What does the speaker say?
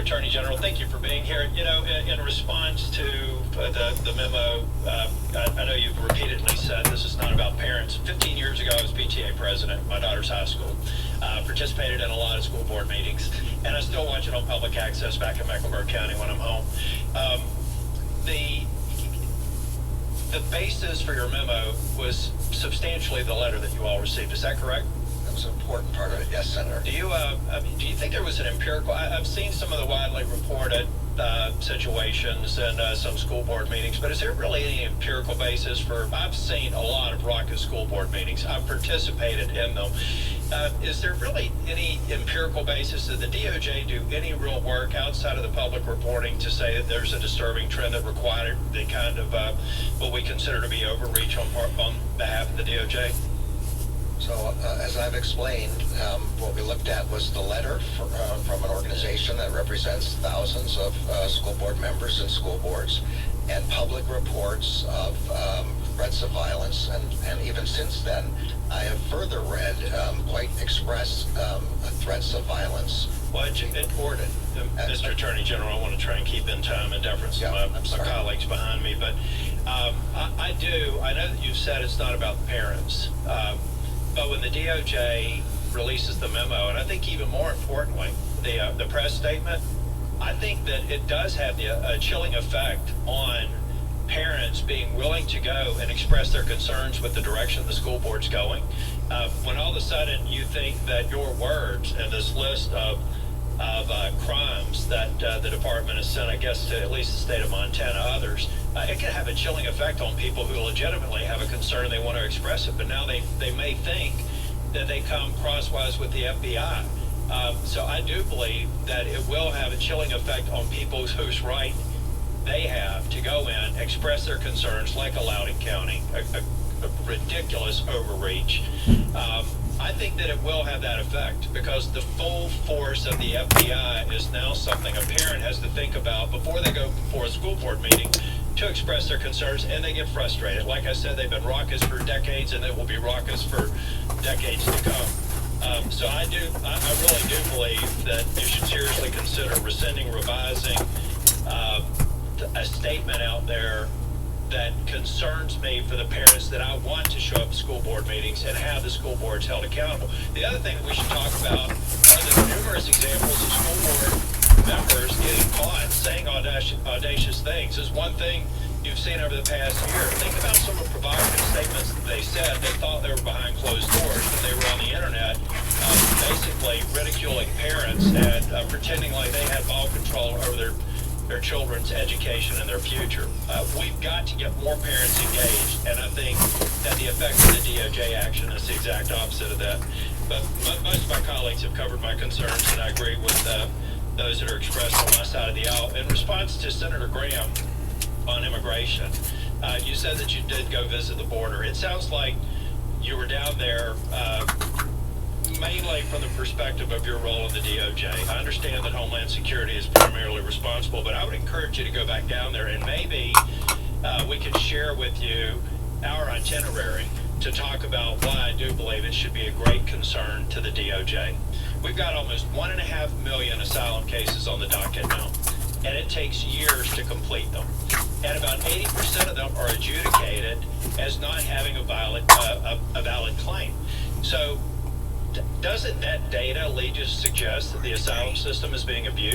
Attorney General, thank you for being here. You know, in response to the memo, I know you've repeatedly said this is not about parents. 15 years ago, I was PTA president at my daughter's high school. Participated in a lot of school board meetings, and I still watch it on public access back in Mecklenburg County when I'm home. The basis for your memo was substantially the letter that you all received. Is that correct? That was an important part of it, yes, Senator. Do you think there was an empirical? I've seen some of the widely reported situations in some school board meetings, but is there really any empirical basis for? I've seen a lot of raucous school board meetings. I've participated in them. Is there really any empirical basis? Did the DOJ do any real work outside of the public reporting to say that there's a disturbing trend that required the kind of what we consider to be overreach on behalf of the DOJ? So, as I've explained, what we looked at was the letter from an organization that represents thousands of school board members and school boards, and public reports of threats of violence, and even since then, I have further read quite express threats of violence. Well, it's important, Mr. Attorney General. I want to try and keep in time and deference to my colleagues behind me, but I know that you've said it's not about the parents, but when the DOJ releases the memo, and I think even more importantly, the press statement, I think that it does have a chilling effect on parents being willing to go and express their concerns with the direction the school board's going. When all of a sudden you think that your words and this list of crimes that the department has sent, I guess, to at least the state of Montana, others, it can have a chilling effect on people who legitimately have a concern and they want to express it, but now they may think that they come crosswise with the FBI. So I do believe that it will have a chilling effect on people whose right they have to go in, express their concerns, like a Loudoun County, a ridiculous overreach. I think that it will have that effect because the full force of the FBI is now something a parent has to think about before they go before a school board meeting to express their concerns, and they get frustrated. Like I said, they've been raucous for decades, and they will be raucous for decades to come. So I really do believe that you should seriously consider rescinding, revising a statement out there that concerns me for the parents that I want to show up at school board meetings and have the school boards held accountable. The other thing that we should talk about are the numerous examples of school board members getting caught saying audacious things. Is one thing you've seen over the past year. Think about some of the provocative statements that they said. They thought they were behind closed doors, but they were on the internet, basically ridiculing parents and pretending like they had ball control over their children's education and their future. We've got to get more parents engaged, and I think that the effect of the DOJ action is the exact opposite of that. But most of my colleagues have covered my concerns, and I agree with those that are expressed on my side of the aisle. In response to Senator Graham on immigration, you said that you did go visit the border. It sounds like you were down there mainly from the perspective of your role in the DOJ. I understand that Homeland Security is primarily responsible, but I would encourage you to go back down there and maybe we can share with you our itinerary to talk about why I do believe it should be a great concern to the DOJ. We've got almost 1.5 million asylum cases on the docket now, and it takes years to complete them. And about 80% of them are adjudicated as not having a valid claim. So doesn't that data lead you to suggest that the asylum system is being abused?